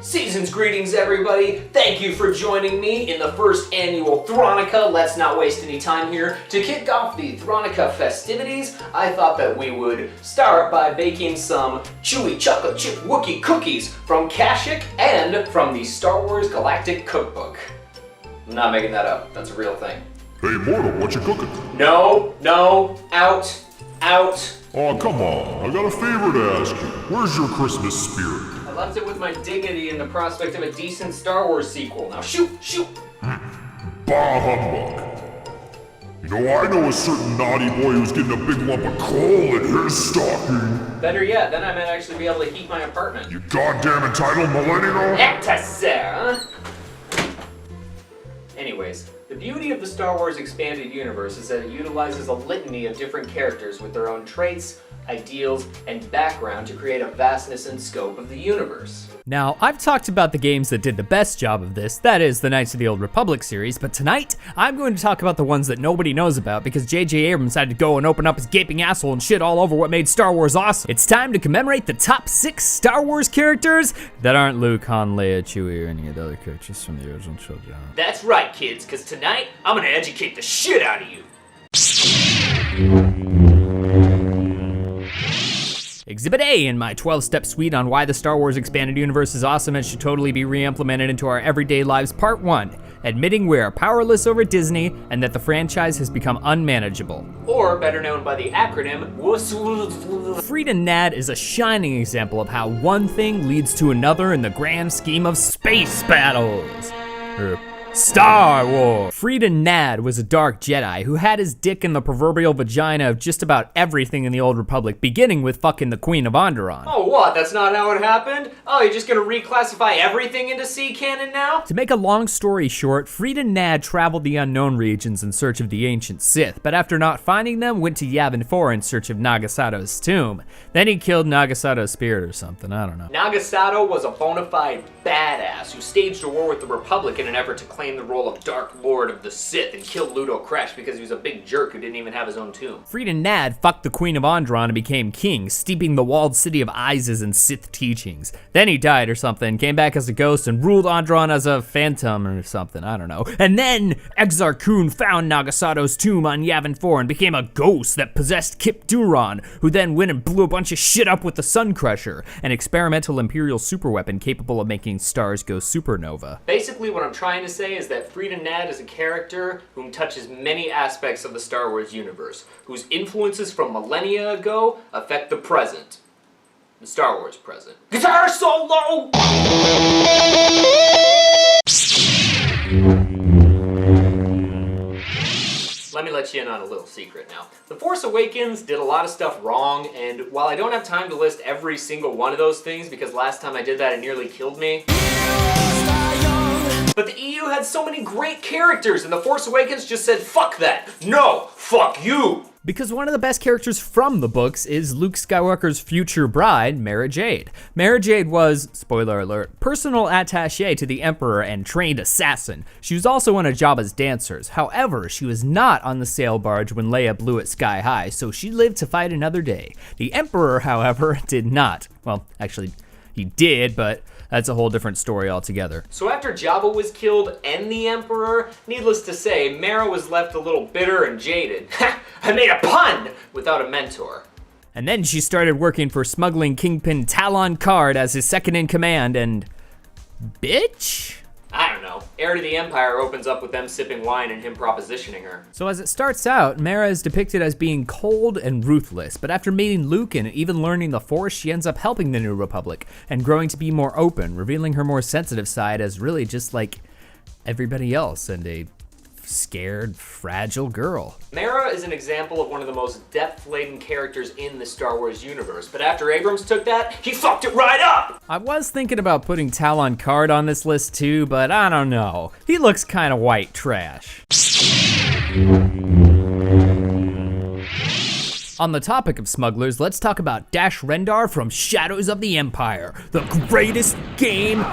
Season's greetings, everybody. Thank you for joining me in the first annual Veronica. Let's not waste any time here. To kick off the Veronica festivities, I thought that we would start by baking some chewy chocolate chip Wookiee cookies from Kashyyyk and from the Star Wars Galactic Cookbook. I'm not making that up. That's a real thing. Hey, Mortal, what you cooking? No, out. Oh, come on. I got a favor to ask you. Where's your Christmas spirit? I left it with my dignity in the prospect of a decent Star Wars sequel. Now shoot! Bah humbug. You know, I know a certain naughty boy who's getting a big lump of coal in his stocking. Better yet, then I might actually be able to heat my apartment. You goddamn entitled millennial. Ectaser! Anyways, the beauty of the Star Wars Expanded Universe is that it utilizes a litany of different characters with their own traits, ideals, and background to create a vastness and scope of the universe. Now, I've talked about the games that did the best job of this, that is, the Knights of the Old Republic series, but tonight, I'm going to talk about the ones that nobody knows about because J.J. Abrams had to go and open up his gaping asshole and shit all over what made Star Wars awesome. It's time to commemorate the top 6 Star Wars characters that aren't Luke, Han, Leia, Chewie, or any of the other characters from the original trilogy. That's right, kids, because tonight, I'm gonna educate the shit out of you. Exhibit A in my 12-step suite on why the Star Wars Expanded Universe is awesome and should totally be re-implemented into our everyday lives. Part 1, admitting we are powerless over Disney and that the franchise has become unmanageable. Or, better known by the acronym, WUS. Frida Nad is a shining example of how one thing leads to another in the grand scheme of space battles. Star Wars! Frida Nad was a dark Jedi who had his dick in the proverbial vagina of just about everything in the Old Republic, beginning with fucking the Queen of Onderon. Oh, what? That's not how it happened? Oh, you're just gonna reclassify everything into C canon now? To make a long story short, Frida Nad traveled the unknown regions in search of the ancient Sith, but after not finding them, went to Yavin 4 in search of Nagasato's tomb. Then he killed Nagasato's spirit or something, I don't know. Nagasato was a bona fide badass who staged a war with the Republic in an effort to claim the role of Dark Lord of the Sith and killed Ludo Kresh because he was a big jerk who didn't even have his own tomb. Frida Nad fucked the Queen of Onderon and became king, steeping the walled city of Izes in Sith teachings. Then he died or something, came back as a ghost and ruled Onderon as a phantom or something, I don't know. And then Exar Kun found Nagasato's tomb on Yavin 4 and became a ghost that possessed Kip Duron, who then went and blew a bunch of shit up with the Sun Crusher, an experimental Imperial superweapon capable of making stars go supernova. Basically what I'm trying to say is that Frida Nad is a character whom touches many aspects of the Star Wars universe, whose influences from millennia ago affect the present. The Star Wars present. Guitar solo! Let me let you in on a little secret now. The Force Awakens did a lot of stuff wrong, and while I don't have time to list every single one of those things because last time I did that it nearly killed me, but the EU had so many great characters and The Force Awakens just said, fuck that. No, fuck you. Because one of the best characters from the books is Luke Skywalker's future bride, Mara Jade. Mara Jade was, spoiler alert, personal attaché to the Emperor and trained assassin. She was also one of Jabba's dancers. However, she was not on the sail barge when Leia blew it sky high, so she lived to fight another day. The Emperor, however, did not. Well, actually, he did, but that's a whole different story altogether. So after Jabba was killed and the Emperor, needless to say, Mara was left a little bitter and jaded. Ha! I made a pun! Without a mentor. And then she started working for smuggling kingpin Talon Card as his second in command and... bitch? I don't know. Heir to the Empire opens up with them sipping wine and him propositioning her. So as it starts out, Mara is depicted as being cold and ruthless, but after meeting Luke and even learning the Force, she ends up helping the New Republic and growing to be more open, revealing her more sensitive side as really just like everybody else and a scared, fragile girl. Mara is an example of one of the most depth-laden characters in the Star Wars universe, but after Abrams took that, he fucked it right up! I was thinking about putting Talon Card on this list too, but I don't know. He looks kind of white trash. On the topic of smugglers, let's talk about Dash Rendar from Shadows of the Empire, the greatest game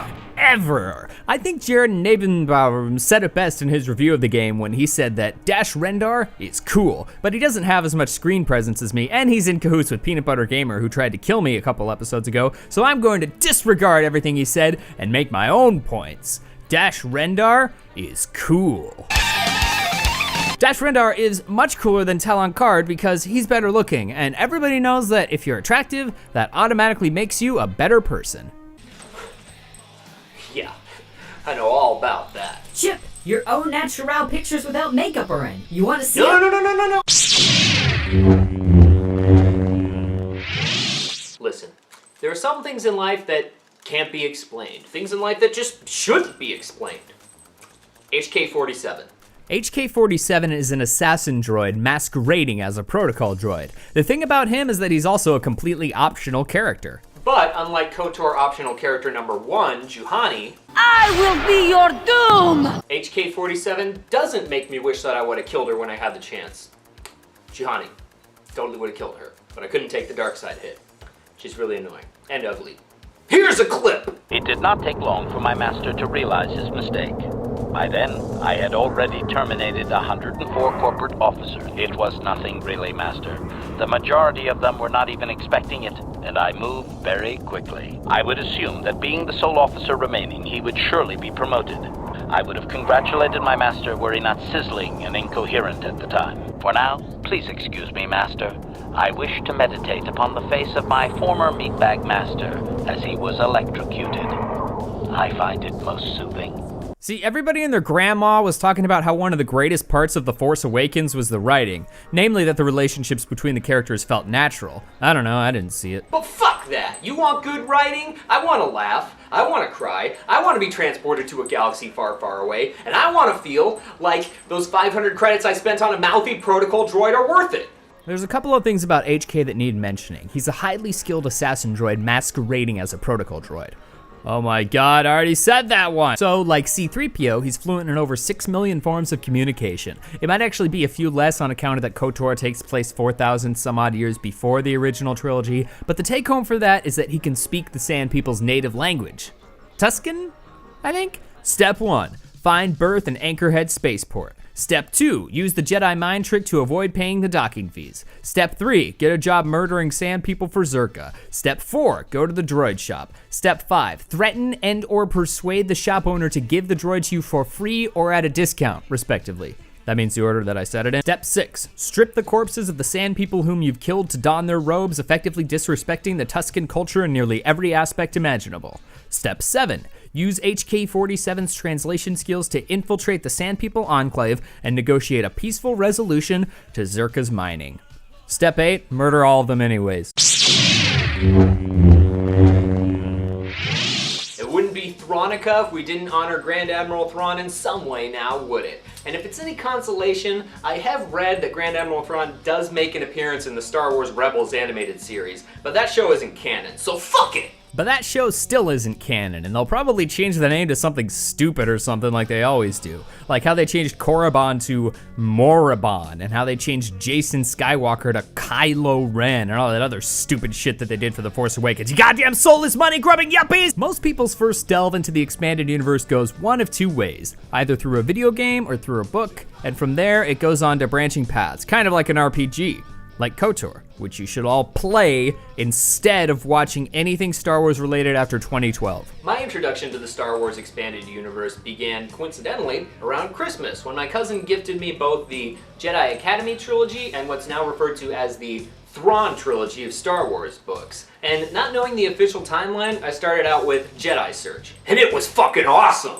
ever. I think Jared Nabenbaum said it best in his review of the game when he said that Dash Rendar is cool, but he doesn't have as much screen presence as me, and he's in cahoots with Peanut Butter Gamer, who tried to kill me a couple episodes ago, so I'm going to disregard everything he said and make my own points. Dash Rendar is cool. Dash Rendar is much cooler than Talon Card because he's better looking, and everybody knows that if you're attractive, that automatically makes you a better person. Yeah, I know all about that. Chip, your own natural pictures without makeup are in. You want to see No, it? no. Listen, there are some things in life that can't be explained. Things in life that just shouldn't be explained. HK-47. HK-47 is an assassin droid masquerading as a protocol droid. The thing about him is that he's also a completely optional character. But unlike KOTOR optional character number 1, Juhani, I will be your doom! HK-47 doesn't make me wish that I would have killed her when I had the chance. Juhani, totally would have killed her, but I couldn't take the dark side hit. She's really annoying and ugly. Here's a clip! It did not take long for my master to realize his mistake. By then, I had already terminated 104 corporate officers. It was nothing really, Master. The majority of them were not even expecting it, and I moved very quickly. I would assume that being the sole officer remaining, he would surely be promoted. I would have congratulated my master were he not sizzling and incoherent at the time. For now, please excuse me, Master. I wish to meditate upon the face of my former meatbag master as he was electrocuted. I find it most soothing. See, everybody and their grandma was talking about how one of the greatest parts of The Force Awakens was the writing, namely that the relationships between the characters felt natural. I don't know, I didn't see it. But fuck that! You want good writing? I want to laugh. I want to cry. I want to be transported to a galaxy far, far away. And I want to feel like those 500 credits I spent on a mouthy protocol droid are worth it. There's a couple of things about HK that need mentioning. He's a highly skilled assassin droid masquerading as a protocol droid. Oh my god, I already said that one! So, like C-3PO, he's fluent in over 6 million forms of communication. It might actually be a few less on account of that KOTOR takes place 4,000 some odd years before the original trilogy, but the take home for that is that he can speak the Sand People's native language. Tuscan, I think? Step 1, find berth in Anchorhead Spaceport. Step 2, use the Jedi mind trick to avoid paying the docking fees. Step 3, get a job murdering sand people for Zerka. Step 4, go to the droid shop. Step 5, threaten and or persuade the shop owner to give the droid to you for free or at a discount, respectively. That means the order that I said it in. Step 6, strip the corpses of the sand people whom you've killed to don their robes, effectively disrespecting the Tuscan culture in nearly every aspect imaginable. Step 7, use HK-47's translation skills to infiltrate the Sand People Enclave and negotiate a peaceful resolution to Zerka's mining. Step 8, murder all of them anyways. It wouldn't be Veronica if we didn't honor Grand Admiral Thrawn in some way now, would it? And if it's any consolation, I have read that Grand Admiral Thrawn does make an appearance in the Star Wars Rebels animated series, but that show isn't canon, so fuck it! But that show still isn't canon, and they'll probably change the name to something stupid or something like they always do. Like how they changed Korriban to Morriban, and how they changed Jason Skywalker to Kylo Ren, and all that other stupid shit that they did for The Force Awakens. You goddamn soulless money-grubbing yuppies! Most people's first delve into the expanded universe goes one of two ways, either through a video game or through a book, and from there it goes on to branching paths, kind of like an RPG. Like KOTOR, which you should all play instead of watching anything Star Wars related after 2012. My introduction to the Star Wars expanded universe began coincidentally around Christmas when my cousin gifted me both the Jedi Academy trilogy and what's now referred to as the Thrawn trilogy of Star Wars books. And not knowing the official timeline, I started out with Jedi Search, and it was fucking awesome!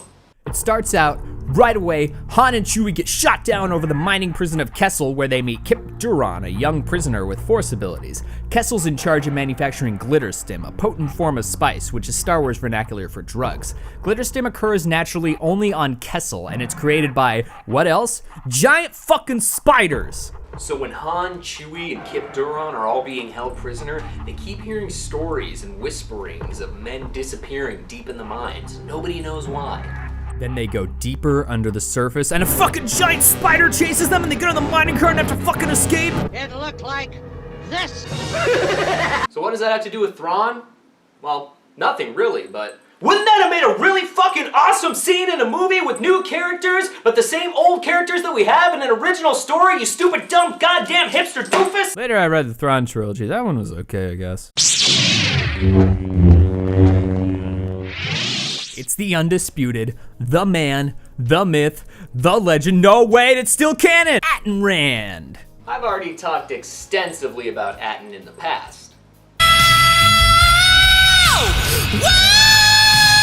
It starts out right away. Han and Chewie get shot down over the mining prison of Kessel, where they meet Kip Duron, a young prisoner with Force abilities. Kessel's in charge of manufacturing Glitterstim, a potent form of spice, which is Star Wars vernacular for drugs. Glitterstim occurs naturally only on Kessel, and it's created by, what else? Giant fucking spiders! So when Han, Chewie, and Kip Duron are all being held prisoner, they keep hearing stories and whisperings of men disappearing deep in the mines. Nobody knows why. Then they go deeper under the surface, and a fucking giant spider chases them, and they get on the mining cart and have to fucking escape. It looked like this. So what does that have to do with Thrawn? Well, nothing really, but Wouldn't that have made a really fucking awesome scene in a movie with new characters, but the same old characters that we have in an original story, you stupid, dumb, goddamn hipster doofus? Later, I read the Thrawn trilogy. That one was okay, I guess. It's the undisputed, the man, the myth, the legend. No, wait, it's still canon! Atten Rand. I've already talked extensively about Atten in the past.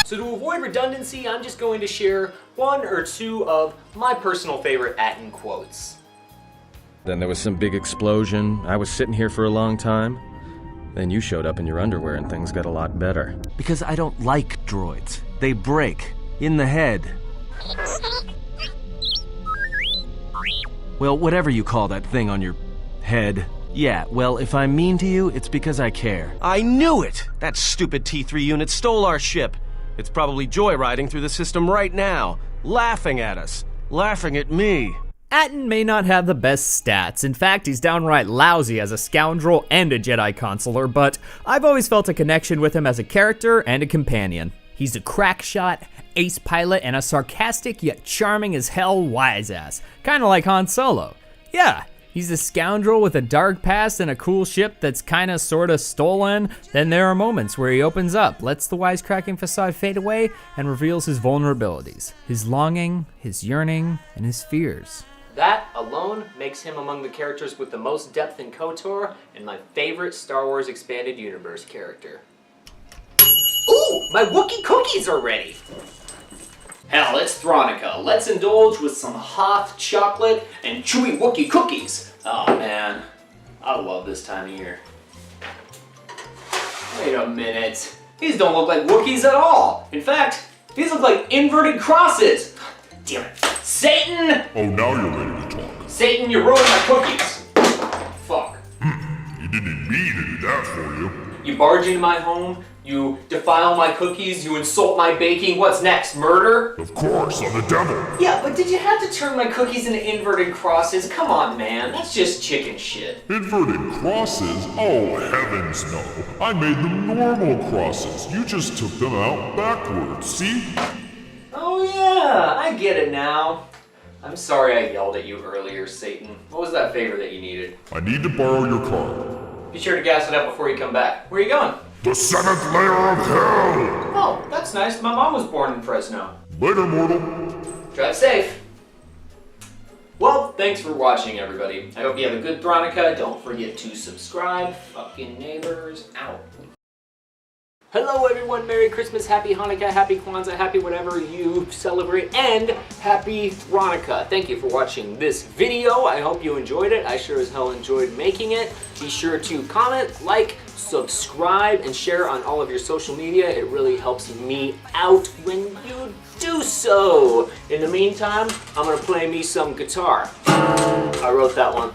So to avoid redundancy, I'm just going to share one or two of my personal favorite Atten quotes. Then there was some big explosion. I was sitting here for a long time. Then you showed up in your underwear and things got a lot better. Because I don't like droids. They break. In the head. Well, whatever you call that thing on your head. Yeah, well, if I'm mean to you, it's because I care. I knew it! That stupid T3 unit stole our ship. It's probably joyriding through the system right now, laughing at us, laughing at me. Atten may not have the best stats. In fact, he's downright lousy as a scoundrel and a Jedi consular, but I've always felt a connection with him as a character and a companion. He's a crack shot, ace pilot, and a sarcastic yet charming as hell wise ass. Kinda like Han Solo. Yeah, he's a scoundrel with a dark past and a cool ship that's kinda sorta stolen. Then there are moments where he opens up, lets the wisecracking facade fade away, and reveals his vulnerabilities, his longing, his yearning, and his fears. That alone makes him among the characters with the most depth in KOTOR and my favorite Star Wars Expanded Universe character. Ooh, my Wookiee cookies are ready! Hell, it's Veronica. Let's indulge with some hot chocolate and chewy Wookiee cookies. Oh man, I love this time of year. Wait a minute. These don't look like Wookiees at all. In fact, these look like inverted crosses. Damn it. Satan! Oh, now you're ready to talk. Satan, you ruined my cookies. Fuck. You didn't need me to do that for you. You barge into my home, you defile my cookies, you insult my baking. What's next, murder? Of course, I'm the devil. Yeah, but did you have to turn my cookies into inverted crosses? Come on, man. That's just chicken shit. Inverted crosses? Oh, heavens no. I made them normal crosses. You just took them out backwards, see? Oh yeah, I get it now. I'm sorry I yelled at you earlier, Satan. What was that favor that you needed? I need to borrow your car. Be sure to gas it up before you come back. Where are you going? The 7th layer of hell! Oh, that's nice. My mom was born in Fresno. Later, mortal. Drive safe. Well, thanks for watching, everybody. I hope you have a good Veronica. Don't forget to subscribe. Fucking neighbors, out. Hello everyone, Merry Christmas, Happy Hanukkah, Happy Kwanzaa, Happy whatever you celebrate, and Happy Veronica. Thank you for watching this video. I hope you enjoyed it. I sure as hell enjoyed making it. Be sure to comment, like, subscribe, and share on all of your social media. It really helps me out when you do so. In the meantime, I'm gonna play me some guitar. I wrote that one.